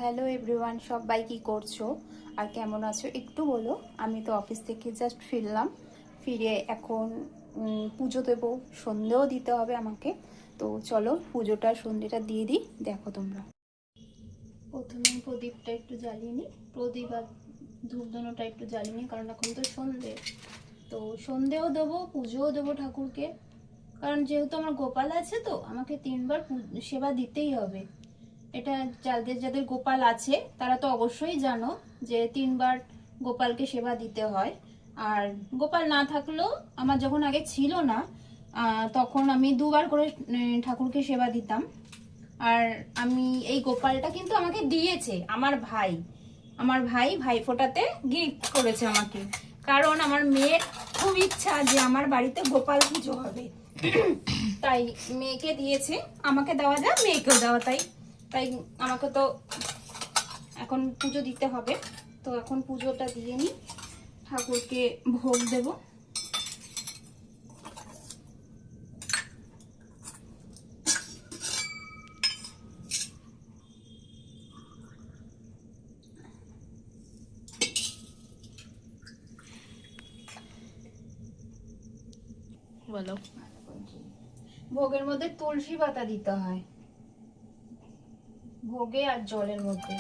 Hello everyone, সবাই কি করছো আর কেমন আছো একটু বলো। আমি তো অফিস থেকে জাস্ট ফিরলাম, ফিরে এখন পুজো দেবো, সন্ধেও দিতে হবে আমাকে। তো চলো পুজোটা সন্ধেটা দিয়ে দিই, দেখো তোমরা। প্রথমে প্রদীপটা একটু জ্বালিয়ে নিই, প্রদীপ আর ধূপধুনোটা একটু জ্বালিয়ে নিই, কারণ এখন তো সন্ধে। তো সন্ধেও দেবো, পুজোও দেবো ঠাকুরকে, কারণ যেহেতু আমার গোপাল আছে তো আমাকে 3বার সেবা দিতেই হবে। এটা যাদের যাদের গোপাল আছে তারা তো অবশ্যই জানো যে 3বার গোপালকে সেবা দিতে হয়। আর গোপাল না থাকলেও, আমার যখন আগে ছিল না তখন আমি 2বার করে ঠাকুরকে সেবা দিতাম। আর আমি এই গোপালটা কিন্তু আমাকে দিয়েছে আমার ভাই ভাইফোঁটাতে গিফট করেছে আমাকে, কারণ আমার মেয়ের খুব ইচ্ছা যে আমার বাড়িতে গোপাল পুজো হবে। তাই মেয়েকে দিয়েছে, আমাকে দেওয়া যায় মেয়েকেও দেওয়া, তাই তাই আমাকে তো এখন পুজো দিতে হবে। তো এখন পুজোটা দিয়ে নিই, ঠাকুরকে ভোগ দেব। বলো, ভোগের মধ্যে তুলসী পাতা দিতে হয় ভোগে আর জলের মধ্যে,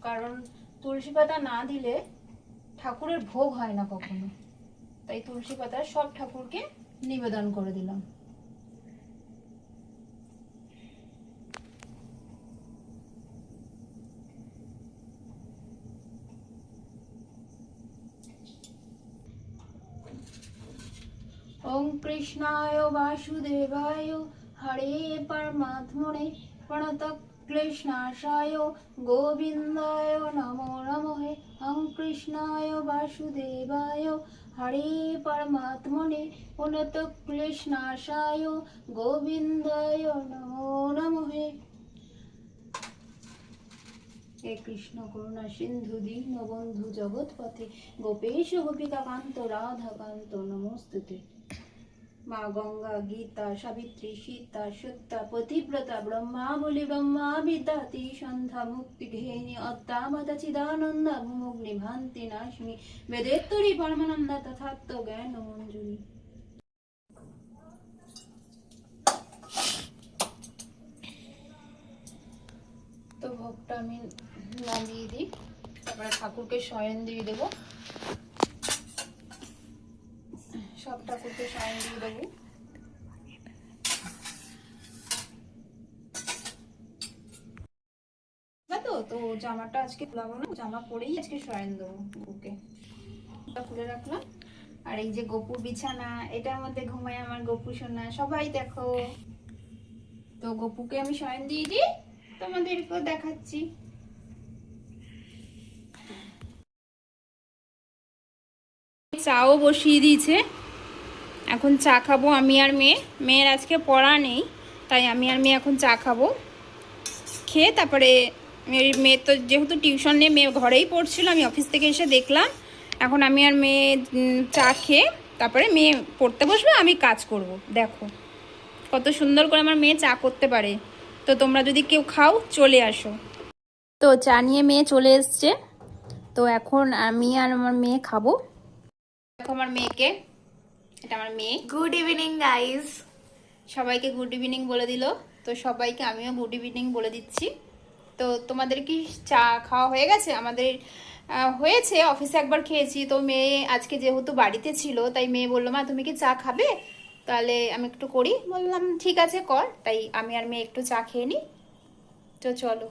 কারণ তুলসী পাতা না দিলে ঠাকুরের ভোগ হয় না কখনো। তাই তুলসী পাতা সব ঠাকুরকে নিবেদন করে দিলাম। ওম কৃষ্ণায় বাসুদেবায় হরে পরমাত্মনে প্রণত ক্লেশনাশায় গোবিন্দায় নমো নমঃ। ওম কৃষ্ণায় বাসুদেবায় হরে পরমাত্মনে প্রণত ক্লেশনাশায় গোবিন্দায় নমো নমঃ। হে কৃষ্ণ করুণা সিন্ধু দীনবন্ধু জগৎপথে গোপেশ গোপিকা কান্ত রাধা কান্ত নমস্তুতে। মা গঙ্গা গীতা সাবিত্রী সীতা সত্যা পতিব্রতা ব্রহ্মা বলি ব্রহ্মা বিদ্যাতি সন্ধ্যা মুক্তি ঘেনি অত্যাবতা চিদানন্দ ভূমগ্নি ভান্তি নাশিনী বেদেত্তরি পরমানন্দ তথাত্ম জ্ঞান মঞ্জুরি। তো ভোগটা আমি নামিয়ে দিই, তারপরে ঠাকুরকে শয়ন দিয়ে দেবো, সব ঠাকুরকে শয়ন দিয়ে দেবো। তো তো জামাটা আজকে খুলাবো না, জামা পরেই আজকে শয়ন দেবো ওকে। খুলে রাখলাম। আর এই যে গপু বিছানা, এটার মধ্যে ঘুমায় আমার গপু সোনা, সবাই দেখো। তো গপুকে আমি শয়ন দিয়ে দিই, তোমাদেরকেও দেখাচ্ছি। চাও বসিয়ে দিয়েছে, এখন চা খাবো আমি আর মেয়ে। মেয়ের আজকে পড়া নেই, তাই আমি আর মেয়ে এখন চা খাবো। খেয়ে তারপরে মেয়ে তো যেহেতু টিউশন নিয়ে মেয়ে ঘরেই পড়ছিল, আমি অফিস থেকে এসে দেখলাম। এখন আমি আর মেয়ে চা খেয়ে তারপরে মেয়ে পড়তে বসবে, আমি কাজ করব। দেখো কত সুন্দর করে আমার মেয়ে চা করতে পারে। তো তোমরা যদি কেউ খাও চলে আসো। তো চা নিয়ে মেয়ে চলে এসছে, তো এখন আমি আর আমার মেয়ে খাবো। দেখো আমার মেয়েকে, এটা আমার মেয়ে। Good evening guys. সবাইকে গুড ইভিনিং বলে দিল, তো সবাইকে আমিও গুড ইভিনিং বলে দিচ্ছি। তো তোমাদের কি চা খাওয়া হয়ে গেছে? আমাদের হয়েছে, অফিসে একবার খেয়েছি। তো মেয়ে আজকে যেহেতু বাড়িতে ছিল, তাই মেয়ে বললো মা তুমি কি চা খাবে, তাহলে আমি একটু করি। বললাম ঠিক আছে কর। তাই আমি আর মেয়ে একটু চা খেয়ে নিই। তো চলো।